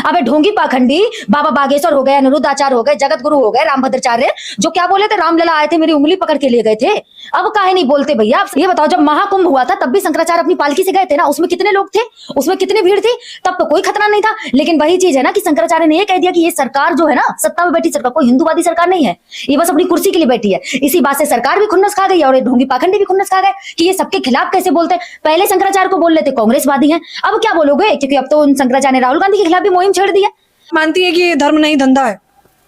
अबे ढोंगी पाखंडी बाबा बागेश्वर हो गए, अनिरुद्ध आचार्य हो गए, जगत गुरु हो गए, रामभद्राचार्य, जो क्या बोले थे, रामलला आए थे मेरी उंगली पकड़ के लिए गए थे। अब काहे नहीं बोलते भैया? आप ये बताओ, जब महाकुंभ हुआ था तब भी शंकराचार्य अपनी पालकी से गए थे ना, उसमें कितने लोग थे, उसमें कितनी भीड़ थी, तब तो कोई खतरा नहीं था। लेकिन वही चीज है ना कि शंकराचार्य ने ये कह दिया कि ये सरकार जो है ना, सत्ता में बैठी सरकार कोई हिंदूवादी सरकार नहीं है, ये बस अपनी कुर्सी के लिए बैठी है। इसी बात से सरकार भी खुन्नस खा गई और ढोंगी पाखंडी भी खुन्नस खा गए कि ये सबके खिलाफ कैसे बोलते हैं। पहले शंकराचार्य को बोल लेते कांग्रेसवादी हैं, अब क्या बोलोगे? क्योंकि अब तो उन शंकराचार्य ने राहुल गांधी के खिलाफ भी मुहिम छेड़ दी है। मानती है कि ये धर्म नहीं धंधा है?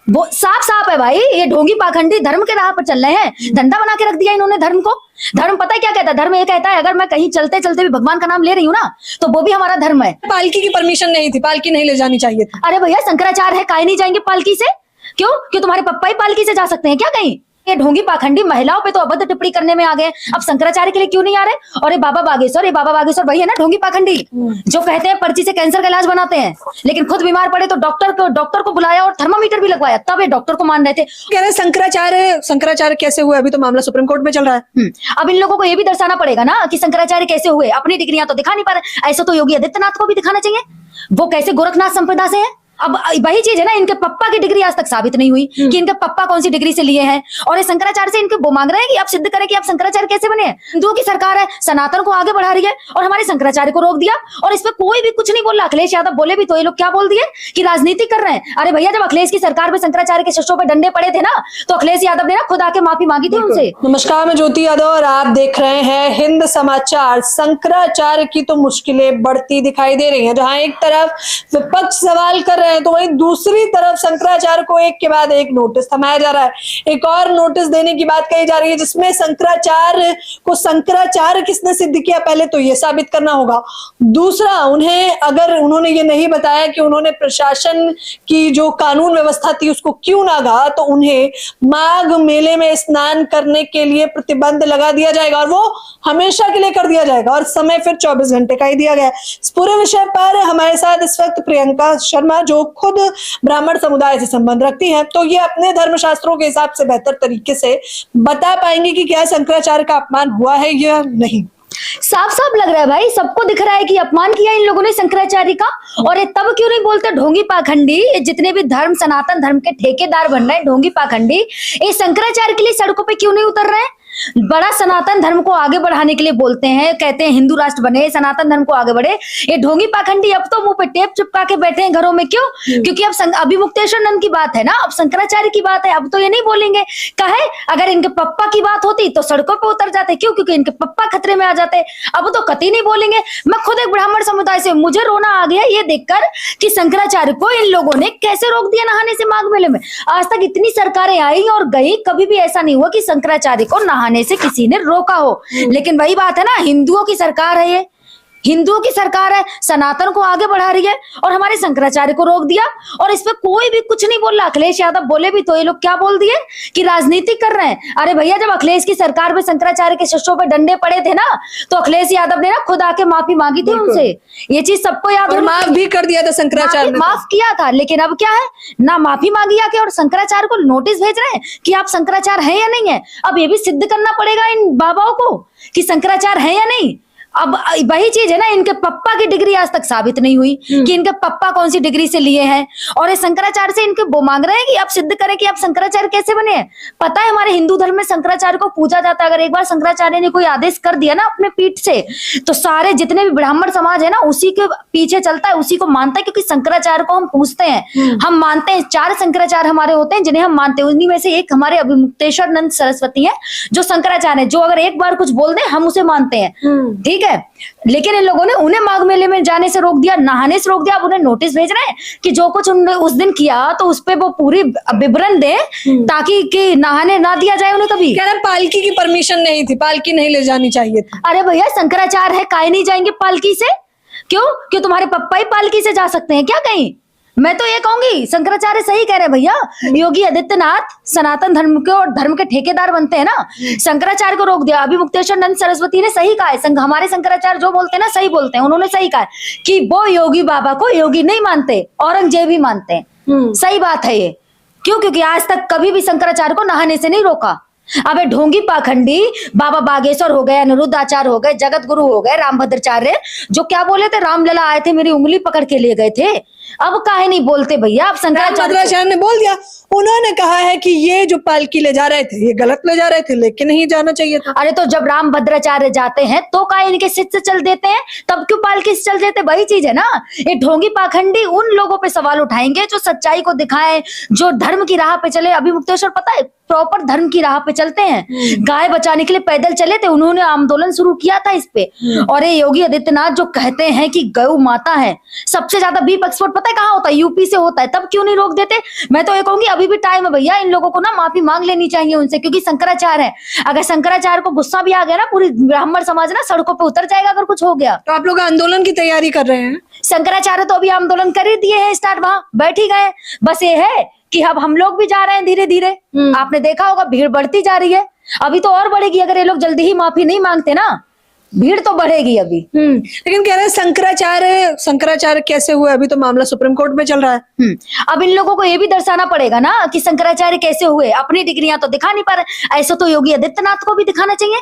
वो साफ साफ है भाई, ये ढोंगी पाखंडी धर्म के राह पर चल रहे हैं, धंधा बना के रख दिया इन्होंने धर्म को। धर्म पता है क्या कहता है? धर्म ये कहता है अगर मैं कहीं चलते चलते भी भगवान का नाम ले रही हूँ ना, तो वो भी हमारा धर्म है। पालकी की परमिशन नहीं थी, पालकी नहीं ले जानी चाहिए थी। अरे भैया शंकराचार्य है, काहे नहीं जाएंगे पालकी से? क्यों? क्यों तुम्हारे पप्पा ही पालकी से जा सकते हैं क्या कहीं? ये ढोंगी पाखंडी महिलाओं पे तो अबद्ध टिप्पणी करने में आ गए, अब शंकराचार्य के लिए क्यों नहीं आ रहे? और ये बाबा बागेश्वर वही है ना ढोंगी पाखंडी, जो कहते हैं पर्ची से कैंसर का इलाज बनाते हैं, लेकिन खुद बीमार पड़े तो डॉक्टर को बुलाया और थर्मामीटर भी लगवाया, तब ये डॉक्टर को मान रहे थे। कह रहे शंकराचार्य कैसे हुए? अभी तो मामला सुप्रीम कोर्ट में चल रहा है। अब इन लोगों को ये भी दर्शाना पड़ेगा ना कि शंकराचार्य कैसे हुए। अपनी डिग्रियां तो दिखा नहीं पा रहे, ऐसा तो योगी आदित्यनाथ को भी दिखाना चाहिए, वो कैसे गोरखनाथ संप्रदाय से है। अब वही चीज है ना, इनके पप्पा की डिग्री आज तक साबित नहीं हुई कि इनके पप्पा कौन सी डिग्री से लिए हैं, और ये शंकराचार्य से इनके वो मांग रहे हैं कि आप सिद्ध करें कि आप शंकराचार्य कैसे बने। हिंदुओं की सरकार है, सनातन को आगे बढ़ा रही है और हमारे शंकराचार्य को रोक दिया, और इस पे कोई भी कुछ नहीं बोल रहा। अखिलेश यादव बोले भी तो ये लोग क्या बोल दिए कि राजनीति कर रहे हैं। अरे भैया, जब अखिलेश की सरकार में शंकराचार्य के शिष्यों पर डंडे पड़े थे ना, तो अखिलेश यादव ने ना खुद आके माफी मांगी थी उनसे। नमस्कार, मैं ज्योति यादव और आप देख रहे हैं हिंद समाचार। शंकराचार्य की तो मुश्किलें बढ़ती दिखाई दे रही हैं। जहां एक तरफ विपक्ष सवाल कर रहे हैं तो वहीं दूसरी तरफ शंकराचार्य को एक के बाद एक नोटिस थमाया जा रहा है। एक और नोटिस देने की बात कही जा रही है, जिसमें शंकराचार्य को शंकराचार्य किसने सिद्ध किया, पहले तो ये साबित करना होगा। दूसरा, अगर उन्होंने ये नहीं बताया कि उन्होंने प्रशासन की जो कानून व्यवस्था थी उसको क्यों नागा, तो उन्हें माघ मेले में स्नान करने के लिए प्रतिबंध लगा दिया जाएगा, और वो हमेशा के लिए कर दिया जाएगा, और समय फिर 24 घंटे का ही दिया गया। इस पूरे विषय पर हमारे साथ इस वक्त प्रियंका शर्मा, जो खुद ब्राह्मण समुदाय से संबंध रखती हैं, तो ये अपने धर्मशास्त्रों के हिसाब से बेहतर तरीके से बता पाएंगे कि क्या शंकराचार्य का अपमान हुआ है या नहीं। साफ साफ लग रहा है भाई, सबको दिख रहा है कि अपमान किया इन लोगों ने शंकराचार्य का। और ये तब क्यों नहीं बोलते ढोंगी पाखंडी? जितने भी धर्म, सनातन धर्म के ठेकेदार बन रहे हैं ढोंगी पाखंडी, ये शंकराचार्य के लिए सड़कों पे क्यों नहीं उतर रहे हैं? बड़ा सनातन धर्म को आगे बढ़ाने के लिए बोलते हैं, कहते हैं हिंदू राष्ट्र बने, सनातन धर्म को आगे बढ़े। ये ढोंगी पाखंडी अब तो मुंह पे टेप चिपका के बैठे हैं घरों में। क्यों? क्योंकि अब अभिमुक्तेश्वरानंद की बात है ना, अब शंकराचार्य की बात है, अब तो ये नहीं बोलेंगे। कहे अगर इनके पप्पा की बात होती तो सड़कों पे उतर जाते। क्यों? क्योंकि इनके पप्पा खतरे में आ जाते। अब तो कतई नहीं बोलेंगे। मैं खुद एक ब्राह्मण समुदाय से, मुझे रोना आ गया ये देखकर कि शंकराचार्य को इन लोगों ने कैसे रोक दिया नहाने से माघ मेले में। आज तक इतनी सरकारें आई और गई, कभी भी ऐसा नहीं हुआ कि शंकराचार्य को नहाने से किसी ने रोका हो। लेकिन वही बात है ना, हिंदुओं की सरकार है ये, हिंदुओं की सरकार है, सनातन को आगे बढ़ा रही है और हमारे शंकराचार्य को रोक दिया, और इस पे कोई भी कुछ नहीं बोल रहा। अखिलेश यादव बोले भी तो ये लोग क्या बोल दिए कि राजनीति कर रहे हैं। अरे भैया, जब अखिलेश की सरकार में शंकराचार्य के शिष्यों पे डंडे पड़े थे ना, तो अखिलेश यादव ने ना खुद आके माफी मांगी थी उनसे। ये चीज सबको याद और माफ भी कर दिया था शंकराचार्य ने, माफ किया था। लेकिन अब क्या है ना, माफी मांगी आके और शंकराचार्य को नोटिस भेज रहे हैं कि आप शंकराचार्य है या नहीं है। अब ये भी सिद्ध करना पड़ेगा इन बाबाओं को कि शंकराचार्य है या नहीं। अब वही चीज है ना, इनके पप्पा की डिग्री आज तक साबित नहीं हुई कि इनके पप्पा कौन सी डिग्री से लिए हैं, और ये शंकराचार्य से इनके वो मांग रहे हैं कि आप सिद्ध करें कि आप शंकराचार्य कैसे बने हैं। पता है, हमारे हिंदू धर्म में शंकराचार्य को पूजा जाता है। अगर एक बार शंकराचार्य ने कोई आदेश कर दिया ना अपने पीठ से, तो सारे जितने भी ब्राह्मण समाज है ना उसी के पीछे चलता है, उसी को मानता है। क्योंकि शंकराचार्य को हम पूछते हैं, हम मानते हैं। 4 शंकराचार्य हमारे होते हैं जिन्हें हम मानते हैं। उन्हीं में से एक हमारे अभिमुक्तेश्वरानंद सरस्वती है, जो शंकराचार्य है, जो अगर एक बार कुछ बोल दे हम उसे मानते हैं। ठीक है, लेकिन इन लोगों ने उन्हें माघ मेले में जाने से रोक दिया, नहाने से रोक दिया। अब उन्हें नोटिस भेज रहे हैं कि जो कुछ उन्होंने उस दिन किया तो उस पे वो पूरी विवरण दे, ताकि कि नहाने ना दिया जाए उन्हें कभी। कह रहे पालकी की परमिशन नहीं थी, पालकी नहीं ले जानी चाहिए थी। अरे भैया, शंकराचार्य है, काहे नहीं जाएंगे पालकी से? क्यों? क्यों तुम्हारे पप्पा ही पालकी से जा सकते हैं क्या कहीं? मैं तो ये कहूंगी शंकराचार्य सही कह रहे भैया। योगी आदित्यनाथ सनातन धर्म के और धर्म के ठेकेदार बनते हैं ना, शंकराचार्य को रोक दिया। अभिमुक्तेश्वरानंद सरस्वती ने सही कहा है, हमारे शंकराचार्य जो बोलते हैं ना सही बोलते हैं। उन्होंने सही कहा है कि वो योगी बाबा को योगी नहीं मानते, औरंगजेब ही मानते हैं। सही बात है ये। क्यों? क्योंकि आज तक कभी भी शंकराचार्य को नहाने से नहीं रोका। अबे ढोंगी पाखंडी, बाबा बागेश्वर हो गए, अनिरुद्ध आचार्य हो गए, जगत गुरु हो गए, रामभद्राचार्य, जो क्या बोले थे, रामलला आए थे मेरी उंगली पकड़ के ले गए थे। अब काहे नहीं बोलते भैया? अब रामभद्राचार्य ने बोल दिया, उन्होंने कहा है कि ये जो पालकी ले जा रहे थे ये गलत ले जा रहे थे, लेकिन नहीं जाना चाहिए था। अरे तो जब रामभद्राचार्य जाते हैं तो काहे इनके सिर से चल देते हैं, तब क्यों पालकी से चल देते? वही चीज है ना, ये ढोंगी पाखंडी उन लोगों पे सवाल उठाएंगे जो सच्चाई को दिखाएं, जो धर्म की राह पे चले। अभी मुक्तेश्वर पता है प्रॉपर धर्म की राह पे चलते हैं, गाय बचाने के लिए पैदल चले थे, उन्होंने आंदोलन शुरू किया था इस पे। और ये योगी आदित्यनाथ जो कहते हैं कि गौ माता है, सबसे ज्यादा बीफ एक्सपोर्ट पता है कहाँ होता है? यूपी से होता है, तब क्यों नहीं रोक देते? मैं तो ये कहूंगी अभी भी टाइम है भैया, इन लोगों को ना माफी मांग लेनी चाहिए उनसे, क्योंकि शंकराचार्य है। अगर शंकराचार्य को गुस्सा भी आ गया ना, पूरी ब्राह्मण समाज ना सड़कों पर उतर जाएगा अगर कुछ हो गया। तो आप लोग आंदोलन की तैयारी कर रहे हैं? शंकराचार्य तो अभी आंदोलन कर ही दिए हैं स्टार्ट, वहां बैठ ही गए। बस ये है कि अब हम लोग भी जा रहे हैं धीरे धीरे। आपने देखा होगा भीड़ बढ़ती जा रही है, अभी तो और बढ़ेगी अगर ये लोग जल्दी ही माफी नहीं मांगते ना, भीड़ तो बढ़ेगी अभी। लेकिन कह रहे हैं शंकराचार्य कैसे हुए? अभी तो मामला सुप्रीम कोर्ट में चल रहा है। अब इन लोगों को ये भी दर्शाना पड़ेगा ना कि शंकराचार्य कैसे हुए। अपनी डिग्रियां तो दिखा नहीं पा रहे, ऐसा तो योगी आदित्यनाथ को भी दिखाना चाहिए।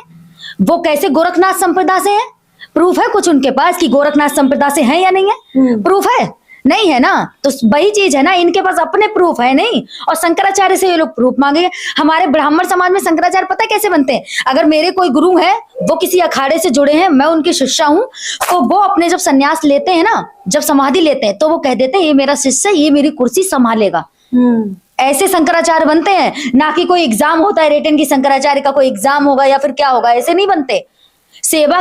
वो कैसे गोरखनाथ संप्रदाय से है, प्रूफ है कुछ उनके पास कि गोरखनाथ संप्रदाय से है या नहीं है? प्रूफ है? नहीं है ना। तो वही चीज है ना, इनके पास अपने प्रूफ है नहीं, और शंकराचार्य से ये लोग प्रूफ मांगेंगे। हमारे ब्राह्मण समाज में शंकराचार्य पता है कैसे बनते हैं? अगर मेरे कोई गुरु है, वो किसी अखाड़े से जुड़े हैं, मैं उनकी शिष्या हूँ, तो वो अपने जब संन्यास लेते हैं ना, जब समाधि लेते हैं, तो वो कह देते हैं ये मेरा शिष्य, ये मेरी कुर्सी संभालेगा। ऐसे शंकराचार्य बनते हैं, ना कि कोई एग्जाम होता है रिटन की शंकराचार्य का कोई एग्जाम होगा या फिर क्या होगा, ऐसे नहीं बनते। सेवा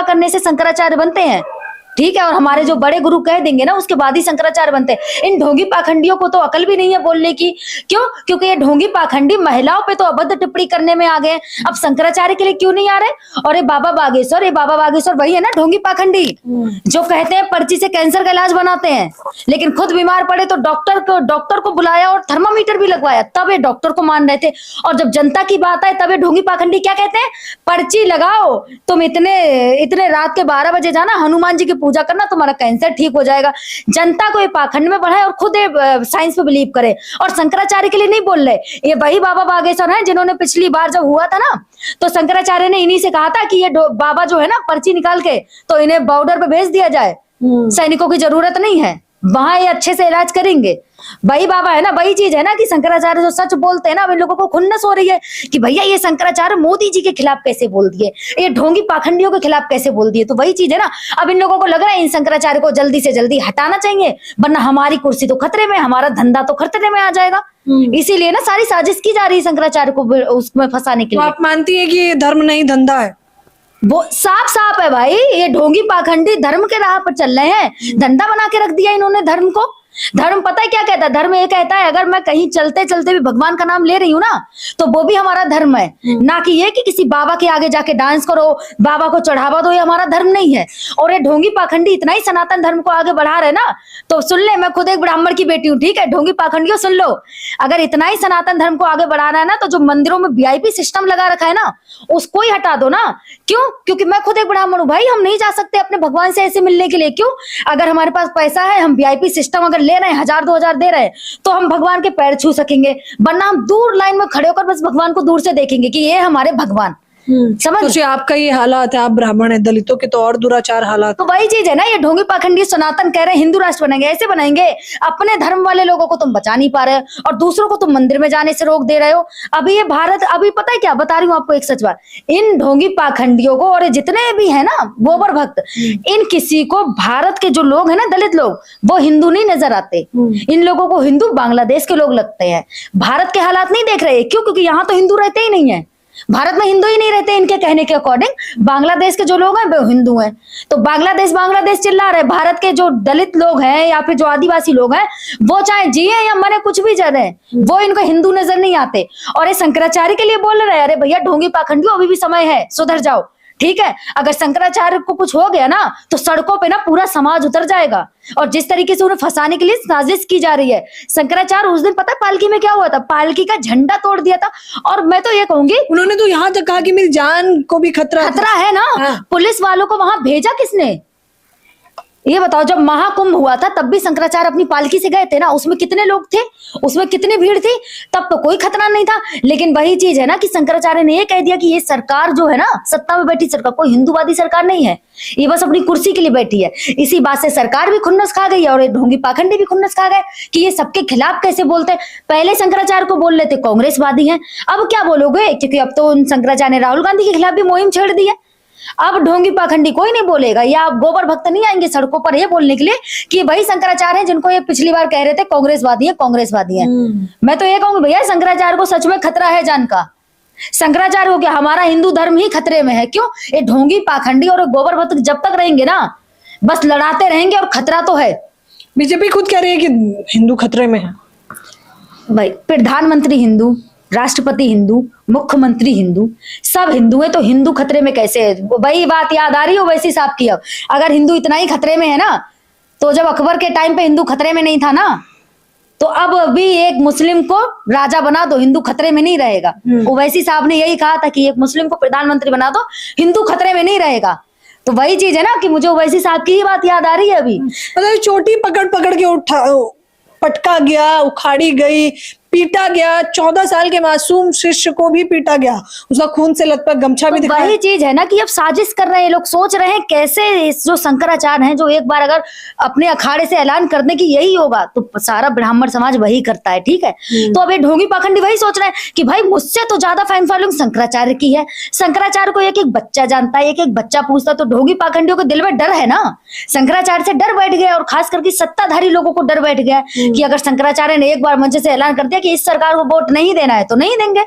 करने से शंकराचार्य बनते हैं, ठीक है। और हमारे जो बड़े गुरु कह देंगे ना, उसके बाद ही शंकराचार्य बनते हैं। इन ढोंगी पाखंडियों को तो अकल भी नहीं है बोलने की। क्यों? क्योंकि ये ढोंगी पाखंडी महिलाओं पे तो अभद्र टिप्पणी करने में आ गए। अब शंकराचार्य के लिए क्यों नहीं आ रहे? और ये बाबा बागेश्वर वही है ना ढोंगी पाखंडी, जो कहते हैं पर्ची से कैंसर का इलाज बनाते हैं, लेकिन खुद बीमार पड़े तो डॉक्टर को बुलाया और थर्मामीटर भी लगवाया, तब ये डॉक्टर को मान रहे थे। और जब जनता की बात आए तब ये ढोंगी पाखंडी क्या कहते हैं? पर्ची लगाओ, तुम इतने रात के 12 बजे जाना, हनुमान जी की पूजा करना, तुम्हारा कैंसर ठीक हो जाएगा। जनता को ये पाखंड में बढ़ाए और खुद साइंस पे बिलीव करे। और शंकराचार्य के लिए नहीं बोल रहे, ये वही बाबा बागेश्वर हैं जिन्होंने पिछली बार जब हुआ था ना, तो शंकराचार्य ने इन्हीं से कहा था कि ये बाबा जो है ना, पर्ची निकाल के तो इन्हें बॉर्डर पे भेज दिया जाए, सैनिकों की जरूरत नहीं है, वहां ये अच्छे से इलाज करेंगे। वही बाबा है ना, वही चीज है ना कि शंकराचार्य जो सच बोलते हैं ना, अब इन लोगों को खुन्नस हो रही है कि भैया ये शंकराचार्य मोदी जी के खिलाफ कैसे बोल दिए, ये ढोंगी पाखंडियों के खिलाफ कैसे बोल दिए। तो वही चीज है ना, अब इन लोगों को लग रहा है इन शंकराचार्य को जल्दी से जल्दी हटाना चाहिए, वरना हमारी कुर्सी तो खतरे में, हमारा धंधा तो खतरे में आ जाएगा। इसीलिए ना सारी साजिश की जा रही है शंकराचार्य को उसमें फंसाने के लिए। आप मानती है कि ये धर्म नहीं धंधा है? वो साफ है भाई, ये ढोंगी पाखंडी धर्म के राह पर चल रहे हैं, धंधा बना के रख दिया इन्होंने धर्म को। धर्म पता है क्या कहता है? धर्म ये कहता है अगर मैं कहीं चलते चलते भी भगवान का नाम ले रही हूँ ना, तो वो भी हमारा धर्म है, ना कि ये कि किसी बाबा के आगे जाके डांस करो, बाबा को चढ़ावा दो, ये हमारा धर्म नहीं है। और ये ढोंगी पाखंडी इतना ही सनातन धर्म को आगे बढ़ा रहे ना, तो सुन ले, मैं खुद एक ब्राह्मण की बेटी हूँ, ठीक है, ढोंगी पाखंडियों सुन लो, अगर इतना ही सनातन धर्म को आगे बढ़ाना है ना, तो जो मंदिरों में VIP सिस्टम लगा रखा है ना, उसको ही हटा दो ना। क्यों? क्योंकि मैं खुद एक ब्राह्मण हूँ भाई, हम नहीं जा सकते अपने भगवान से ऐसे मिलने के लिए। क्यों? अगर हमारे पास पैसा है, हम VIP सिस्टम अगर ले रहे हैं, 1000-2000 दे रहे हैं, तो हम भगवान के पैर छू सकेंगे, वरना हम दूर लाइन में खड़े होकर बस भगवान को दूर से देखेंगे कि ये हमारे भगवान। समझ? तो आपका ये हालात है, आप ब्राह्मण है, दलितों के तो और दुराचार हालात। तो वही चीज है ना, ये ढोंगी पाखंडी सनातन कह रहे हैं हिंदू राष्ट्र बनेंगे, ऐसे बनाएंगे। अपने धर्म वाले लोगों को तुम बचा नहीं पा रहे और दूसरों को तुम मंदिर में जाने से रोक दे रहे हो। अभी ये भारत, अभी पता है क्या बता रही हूँ आपको एक सच बात, इन ढोंगी पाखंडियों को और जितने भी है ना गोबर भक्त, इन किसी को भारत के जो लोग है ना, दलित लोग, वो हिंदू नहीं नजर आते। इन लोगों को हिंदू बांग्लादेश के लोग लगते हैं, भारत के हालात नहीं देख रहे। क्यों? क्योंकि यहाँ तो हिंदू रहते ही नहीं है, भारत में हिंदू ही नहीं रहते इनके कहने के अकॉर्डिंग। बांग्लादेश के जो लोग हैं वो हिंदू हैं, तो बांग्लादेश चिल्ला रहे। भारत के जो दलित लोग हैं या फिर जो आदिवासी लोग हैं, वो चाहे जिए या मरे, कुछ भी कर रहे हैं, वो इनको हिंदू नजर नहीं आते। और ये शंकराचार्य के लिए बोल रहे हैं, अरे भैया ढोंगी पाखंडियों, अभी भी समय है, सुधर जाओ, ठीक है। अगर शंकराचार्य को कुछ हो गया ना, तो सड़कों पे ना पूरा समाज उतर जाएगा। और जिस तरीके से उन्हें फंसाने के लिए साजिश की जा रही है, शंकराचार्य उस दिन पता है पालकी में क्या हुआ था? पालकी का झंडा तोड़ दिया था। और मैं तो ये कहूंगी, उन्होंने तो यहाँ तक कहा कि मेरी जान को भी खतरा है ना। पुलिस वालों को वहां भेजा किसने? ये बताओ, जब महाकुंभ हुआ था तब भी शंकराचार्य अपनी पालकी से गए थे ना, उसमें कितने लोग थे, उसमें कितनी भीड़ थी, तब तो कोई खतरा नहीं था। लेकिन वही चीज है ना कि शंकराचार्य ने ये कह दिया कि ये सरकार जो है ना, सत्ता में बैठी सरकार कोई हिंदूवादी सरकार नहीं है, ये बस अपनी कुर्सी के लिए बैठी है। इसी बात से सरकार भी खुन्नस खा गई और ये ढोंगी पाखंडी भी खुन्नस खा गए कि ये सबके खिलाफ कैसे बोलते हैं। पहले शंकराचार्य को बोल लेते कांग्रेसवादी हैं, अब क्या बोलोगे, क्योंकि अब तो उन शंकराचार्य ने राहुल गांधी के खिलाफ भी मुहिम छेड़ दी है। अब ढोंगी पाखंडी कोई नहीं बोलेगा, या अब गोबर भक्त नहीं आएंगे सड़कों पर ये बोलने के लिए कि वही शंकराचार्य हैं जिनको ये पिछली बार कह रहे थे कांग्रेसवादी है, कांग्रेसवादी है। मैं तो ये कहूंगी भैया, शंकराचार्य को सच में खतरा है जान का। शंकराचार्य हो गया, हमारा हिंदू धर्म ही खतरे में है। क्यों? ये ढोंगी पाखंडी और गोबर भक्त जब तक रहेंगे ना, बस लड़ाते रहेंगे और खतरा तो है। बीजेपी खुद कह रही है कि हिंदू खतरे में है। भाई प्रधानमंत्री हिंदू, राष्ट्रपति हिंदू, मुख्यमंत्री हिंदू, सब हिंदू है, तो हिंदू खतरे में कैसे है? वही बात याद आ रही हो वैसी साहब की। अब अगर हिंदू इतना ही खतरे में है ना, तो जब अकबर के टाइम पे हिंदू खतरे में नहीं था ना, तो अब भी एक मुस्लिम को राजा बना दो, हिंदू खतरे में नहीं रहेगा। ओवैसी साहब ने यही कहा था कि एक मुस्लिम को प्रधानमंत्री बना दो, हिंदू खतरे में नहीं रहेगा। तो वही चीज है ना कि मुझे ओवैसी साहब की ही बात याद आ रही है अभी। मतलब चोटी पकड़ पकड़ के पटका गया, उखाड़ी गई, पीटा गया, 14 साल के मासूम शिष्य को भी पीटा गया, उसका खून से लथपथ गमछा भी दिखाया। वही चीज है ना कि अब साजिश कर रहे हैं लोग, सोच रहे हैं कैसे इस जो शंकराचार्य हैं, जो एक बार अगर अपने अखाड़े से ऐलान कर दें कि यही होगा, तो सारा ब्राह्मण समाज वही करता है, ठीक है। तो अब ये ढोंगी पाखंडी वही सोच रहे हैं कि भाई मुझसे तो ज्यादा फैन फॉलोइंग शंकराचार्य की है, शंकराचार्य को एक एक बच्चा जानता है, एक एक बच्चा पूछता है। तो ढोंगी पाखंडियों के दिल में डर है ना, शंकराचार्य से डर बैठ गया, और खास करके सत्ताधारी लोगों को डर बैठ गया कि अगर शंकराचार्य ने एक बार मंच से ऐलान कर दिया कि इस सरकार को वोट नहीं देना है तो नहीं देंगे,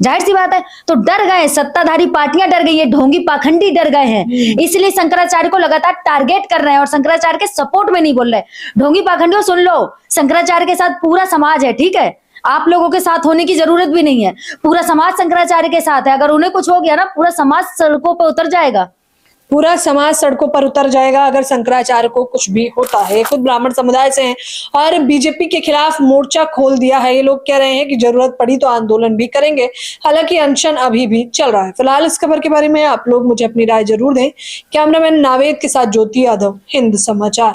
जाहिर सी बात है। तो डर गए, सत्ताधारी पार्टियां डर गई है, ढोंगी पाखंडी डर गए हैं, इसलिए शंकराचार्य को लगातार टारगेट कर रहे हैं और शंकराचार्य के सपोर्ट में नहीं बोल रहे। ढोंगी पाखंडियों सुन लो, शंकराचार्य के साथ पूरा समाज है, ठीक है, आप लोगों के साथ होने की जरूरत भी नहीं है, पूरा समाज शंकराचार्य के साथ है। अगर उन्हें कुछ हो गया ना, पूरा समाज सड़कों पर उतर जाएगा, पूरा समाज सड़कों पर उतर जाएगा अगर शंकराचार्य को कुछ भी होता है। खुद ब्राह्मण समुदाय से हैं और बीजेपी के खिलाफ मोर्चा खोल दिया है। ये लोग कह रहे हैं कि जरूरत पड़ी तो आंदोलन भी करेंगे, हालांकि अनशन अभी भी चल रहा है। फिलहाल इस खबर के बारे में आप लोग मुझे अपनी राय जरूर दें। कैमरामैन नावेद के साथ ज्योति यादव, हिंद समाचार।